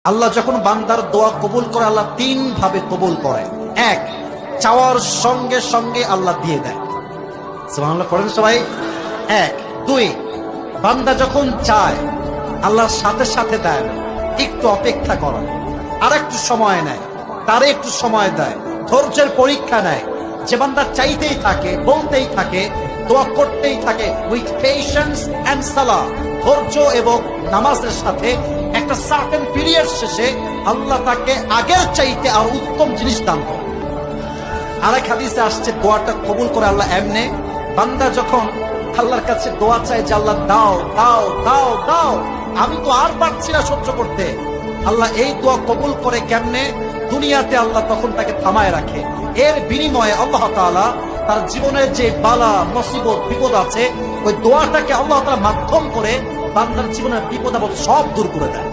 আল্লাহ যখন বান্দার দোয়া কবুল করে, আল্লাহ তিন ভাবে কবুল করে। এক, চাওয়ার সঙ্গে সঙ্গে আল্লাহ দিয়ে দেয়। সুবহানাল্লাহ পড়েন সবাই। এক। দুই, বান্দা যখন চায় আল্লাহর সাথে সাথে দেয় না, একটু অপেক্ষা করে, আর একটু সময় নেয়, তারে একটু সময় দেয়, ধৈর্যের পরীক্ষা নেয়। যে বান্দা চাইতেই থাকে, বলতেই থাকে, দোয়া করতেই থাকে উইথ পেশেন্স এন্ড সালাহ, ধৈর্য এবং নামাজের সাথে, একটা সার্টেন পিরিয়ড শেষে আল্লাহ তাকে আগের চাইতে আর উত্তম জিনিস দান করে। আরেক হাদিসে আসছে দোয়াটা কবুল করে আল্লাহ এমনে, বান্দা যখন আল্লাহর কাছে দোয়া চায় যে আল্লাহ দাও দাও দাও দাও, আমি তো আর পারছি না সহ্য করতে, আল্লাহ এই দোয়া কবুল করে কেমনে? দুনিয়াতে আল্লাহ তখন তাকে থামায় রাখে। এর বিনিময়ে আল্লাহ তাআলা তার জীবনের যে বালা মুসিবত বিপদ আছে, ওই দোয়াটাকে আল্লাহ তাআলা মাধ্যম করে বান্দার জীবনের বিপদ আপদ সব দূর করে দেয়।